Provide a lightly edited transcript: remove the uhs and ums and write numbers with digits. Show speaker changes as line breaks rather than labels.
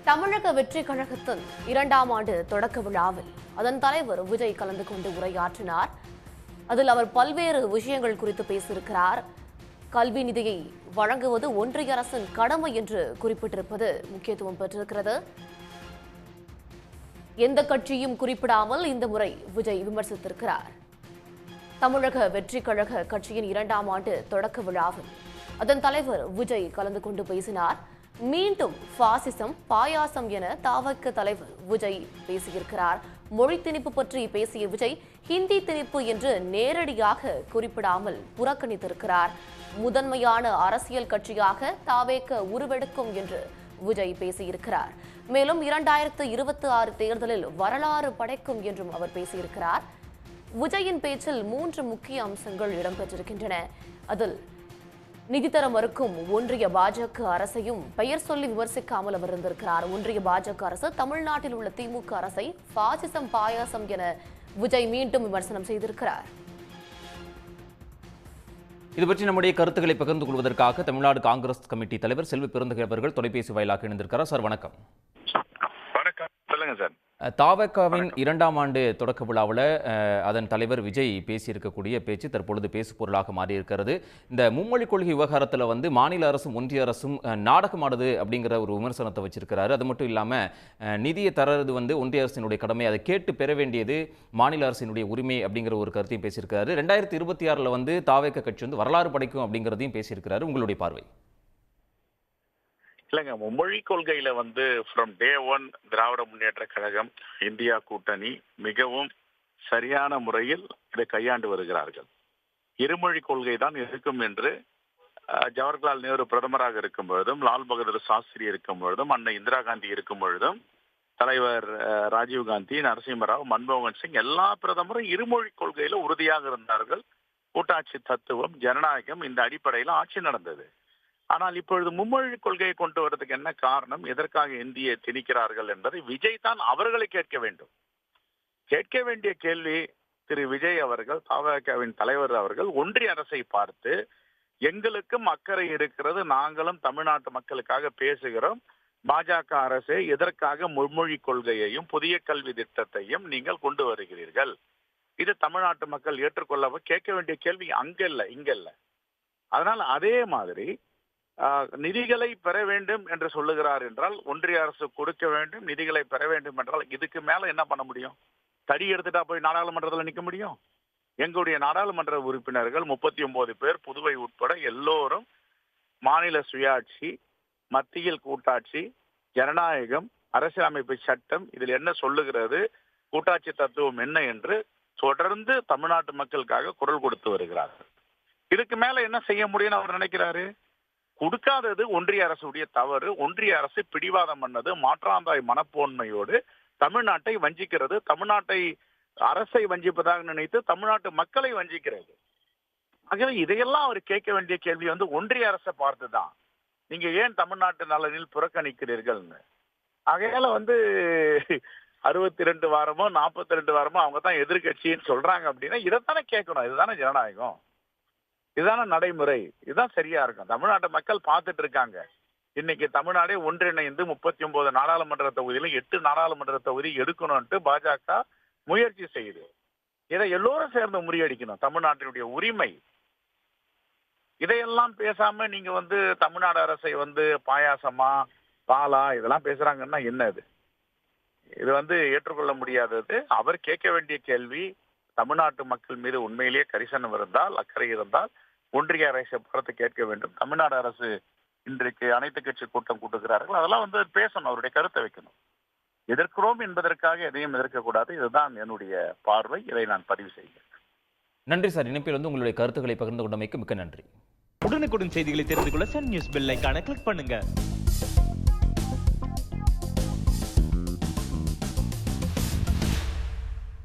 தமிழக வெற்றி கழகத்தின் 2ஆம் ஆண்டு தொடக்க விழாவில் அதன் தலைவர் விஜய் கலந்து கொண்டு உரையாற்றினார். அதில் அவர் பல்வேறு விஷயங்கள் குறித்து பேசியிருக்கிறார். கல்வி நிதியை வழங்குவது ஒன்றிய அரசின் கடமை என்று குறிப்பிட்டிருப்பது முக்கியத்துவம் பெற்றிருக்கிறது. எந்த கட்சியும் குறிப்பிடாமல் இந்த முறை விஜய் விமர்சித்திருக்கிறார். தமிழக வெற்றி கழக கட்சியின் 2ஆம் ஆண்டு தொடக்க விழாவில் அதன் தலைவர் விஜய் கலந்து கொண்டு பேசினார். மீண்டும் பாசிசம் பாயாசம் என தவிக தலைவர் விஜய் பேசியிருக்கிறார். மொழி திணிப்பு பற்றி பேசிய விஜய் ஹிந்தி திணிப்பு என்று நேரடியாக குறிப்பிடாமல் புறக்கணித்திருக்கிறார். முதன்மையான அரசியல் கட்சியாக தவிக உருவெடுக்கும் என்று விஜய் பேசியிருக்கிறார். மேலும் 2026 தேர்தலில் வரலாறு படைக்கும் என்றும் அவர் பேசியிருக்கிறார். விஜயின் பேச்சில் 3 முக்கிய அம்சங்கள் இடம்பெற்றிருக்கின்றன. அதில் நிதி தர மறுக்கும் ஒன்றிய பாஜக அரசையும் பெயர் சொல்லி விமர்சிக்காமல் அவர் இருந்திருக்கிறார். ஒன்றிய பாஜக அரசு தமிழ்நாட்டில் உள்ள திமுக அரசை பாசிசம் பாயாசம் என விஜய் மீண்டும் விமர்சனம் செய்திருக்கிறார்.
இது பற்றி நம்முடைய கருத்துக்களை பகிர்ந்து கொள்வதற்காக தமிழ்நாடு காங்கிரஸ் கமிட்டி தலைவர் செல்வி பெருந்தகை அவர்கள் தொலைபேசி வாயிலாக இணைந்திருக்கிறார். சார் வணக்கம்.
வணக்கம், சொல்லுங்க சார்.
தவிகவின் 2ஆம் ஆண்டு தொடக்க விழாவில் அதன் தலைவர் விஜய் பேசியிருக்கக்கூடிய பேச்சு தற்பொழுது பேசு பொருளாக மாறியிருக்கிறது. இந்த மும்மொழி கொள்கை விவகாரத்தில் மாநில அரசும் ஒன்றிய அரசும் நாடகமானது அப்படிங்கிற ஒரு விமர்சனத்தை வச்சிருக்கிறாரு. அது மட்டும் இல்லாமல் நிதியை தரது ஒன்றிய அரசினுடைய கடமை, அதை கேட்டு பெற வேண்டியது மாநில அரசினுடைய உரிமை அப்படிங்கிற ஒரு கருத்தையும் பேசியிருக்கிறாரு. 2026 தவிக கட்சி வரலாறு படைக்கும் அப்படிங்கிறதையும் பேசியிருக்கிறாரு. உங்களுடைய பார்வை?
இல்லைங்க, மும்மொழி கொள்கையில from day 1 Dravida Munnetra Kazhagam India கூட்டணி மிகவும் சரியான முறையில் இதை கையாண்டு வருகிறார்கள். இருமொழி கொள்கை தான் இருக்கும் என்று ஜவஹர்லால் நேரு பிரதமராக இருக்கும் பொழுதும், லால் பகதூர் சாஸ்திரி இருக்கும் பொழுதும், அன்னை இந்திரா காந்தி இருக்கும் பொழுதும், தலைவர் ராஜீவ் காந்தி, நரசிம்மராவ், மன்மோகன் சிங் எல்லா பிரதமரும் இருமொழி கொள்கையில உறுதியாக இருந்தார்கள். கூட்டாட்சி தத்துவம், ஜனநாயகம், இந்த அடிப்படையில் ஆட்சி நடந்தது. ஆனால் இப்பொழுது மும்மொழி கொள்கையை கொண்டு வருவதற்கு என்ன காரணம், எதற்காக இந்தியை திணிக்கிறார்கள் என்பதை விஜய் தான் அவர்களை கேட்க வேண்டும். கேட்க வேண்டிய கேள்வி திரு விஜய் அவர்கள், தவிகவின் தலைவர் அவர்கள் ஒன்றிய அரசை பார்த்து எங்களுக்கும் அக்கறை இருக்கிறது, நாங்களும் தமிழ்நாட்டு மக்களுக்காக பேசுகிறோம், பாஜக அரசே எதற்காக மும்மொழி கொள்கையையும் புதிய கல்வி திட்டத்தையும் நீங்கள் கொண்டு வருகிறீர்கள், இது தமிழ்நாட்டு மக்கள் ஏற்றுக்கொள்ள கேட்க வேண்டிய கேள்வி அங்கல்ல இங்கல்ல. அதனால் அதே மாதிரி நிதிகளை பெற வேண்டும் என்று சொல்லுகிறார் என்றால் ஒன்றிய அரசு கொடுக்க வேண்டும், நிதிகளை பெற வேண்டும் என்றால் இதுக்கு மேல என்ன பண்ண முடியும்? தடி எடுத்துட்டா போய் நாடாளுமன்றத்தில் நிற்க முடியும்? எங்களுடைய நாடாளுமன்ற உறுப்பினர்கள் 39 பேர், புதுவை உட்பட எல்லோரும் மாநில சுயாட்சி, மத்தியில் கூட்டாட்சி, ஜனநாயகம், அரசியலமைப்பு சட்டம் இதில் என்ன சொல்லுகிறது, கூட்டாட்சி தத்துவம் என்ன என்று தொடர்ந்து தமிழ்நாட்டு மக்களுக்காக குரல் கொடுத்து வருகிறார்கள். இதுக்கு மேல என்ன செய்ய முடியும்னு அவர் நினைக்கிறாரு? கொடுக்காதது ஒன்றிய அரசுடைய தவறு. ஒன்றிய அரசு பிடிவாதம் பண்ணது, மாற்றாந்தாய் மனப்போன்மையோடு தமிழ்நாட்டை வஞ்சிக்கிறது, தமிழ்நாட்டை அரசை வஞ்சிப்பதாக நினைத்து தமிழ்நாட்டு மக்களை வஞ்சிக்கிறது. ஆகவே இதையெல்லாம் அவர் கேட்க வேண்டிய கேள்வி ஒன்றிய அரசை பார்த்துதான், நீங்க ஏன் தமிழ்நாட்டு நலனில் புறக்கணிக்கிறீர்கள்னு. ஆகையால 62 வாரமோ 42 வாரமோ அவங்க தான் எதிர்கட்சின்னு சொல்றாங்க அப்படின்னா இதைத்தானே கேட்கணும். இதுதானே ஜனநாயகம், இதுதான நடைமுறை, இதுதான் சரியா இருக்கும். தமிழ்நாட்டு மக்கள் பார்த்துட்டு இருக்காங்க. இன்னைக்கு தமிழ்நாடே ஒன்றிணைந்து 39 நாடாளுமன்ற தொகுதியிலும் 8 நாடாளுமன்ற தொகுதி எடுக்கணும்ட்டு பாஜக முயற்சி செய்யுது. இதை எல்லோரும் சேர்ந்து முறியடிக்கணும், தமிழ்நாட்டினுடைய உரிமை. இதையெல்லாம் பேசாம நீங்க தமிழ்நாடு அரசை பாயாசமா பாலா இதெல்லாம் பேசுறாங்கன்னா என்ன இது ஏற்றுக்கொள்ள முடியாதது. அவர் கேட்க வேண்டிய கேள்வி, தமிழ்நாட்டு மக்கள் மீது உண்மையிலேயே கரிசனம் இருந்தால், அக்கறை இருந்தால் ஒன்றிய அரசை பார்த்து கேட்க வேண்டும். தமிழ்நாடு அரசு இன்றைக்கு அனைத்து கட்சி கூட்டம் கூட்டுகிறார்கள், அதெல்லாம் பேசணும், அவருடைய கருத்தை வைக்கணும். எதிர்க்கிறோம் என்பதற்காக எதையும் எதிர்க்கக்கூடாது. இதுதான் என்னுடைய பார்வை. இதை நான் பதிவு செய்கிறேன்.
நன்றி சார். இணைப்பில் உங்களுடைய கருத்துக்களை பகிர்ந்து கொண்டமைக்கு மிக்க நன்றி.
உடனுக்குடன் செய்திகளை தெரிந்து கொள்ள சன் நியூஸ் பெல் ஐகானை கிளிக் பண்ணுங்க.